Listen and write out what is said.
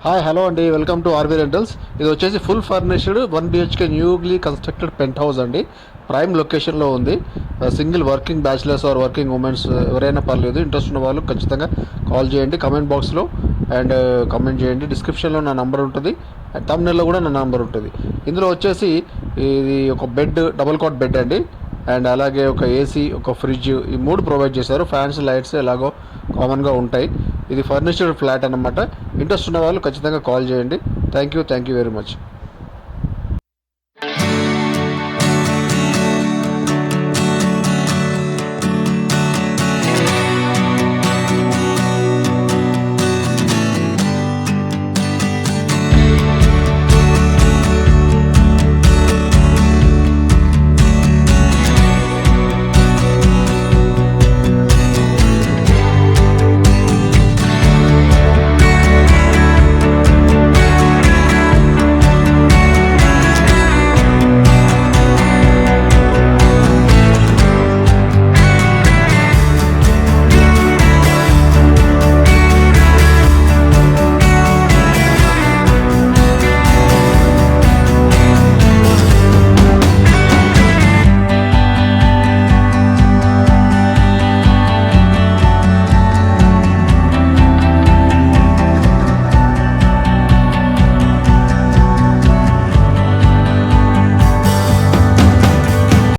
Hi hello అండి, welcome to RV rentals. ఇది వచ్చేసి full furnished 1 BHK newly constructed penthouse అండి. Prime లొకేషన్లో ఉంది. Single working bachelors or working womens ఎవరైనా పర్లేదు. ఇంట్రెస్ట్ ఉన్న వాళ్ళు ఖచ్చితంగా కాల్ చేయండి కమెంట్ బాక్స్లో అండ్ కమెంట్ చేయండి. డిస్క్రిప్షన్లో నా నంబర్ ఉంటుంది అండ్ తమ్నెల్లో కూడా నా నంబర్ ఉంటుంది. ఇందులో వచ్చేసి ఇది ఒక బెడ్, డబుల్ కాట్ బెడ్ అండి. అండ్ అలాగే ఒక ఏసీ, ఒక ఫ్రిడ్జ్, ఈ మూడు ప్రొవైడ్ చేశారు. ఫ్యాన్స్, లైట్స్ ఎలాగో కామన్గా ఉంటాయి. ఇది ఫర్నిచర్డ్ ఫ్లాట్ అన్నమాట. ఇంట్రెస్ట్ ఉన్న వాళ్ళు ఖచ్చితంగా కాల్ చేయండి. Thank you very much.